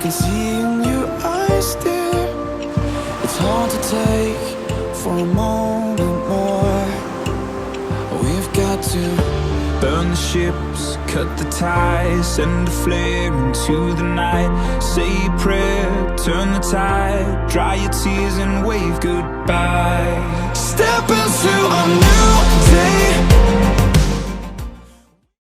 can see in your eyes, dear. It's hard to take for a moment more. We've got to burn the ships, cut the ties, send a flare into the night. Say a prayer, turn the tide, dry your tears and wave goodbye. Step into a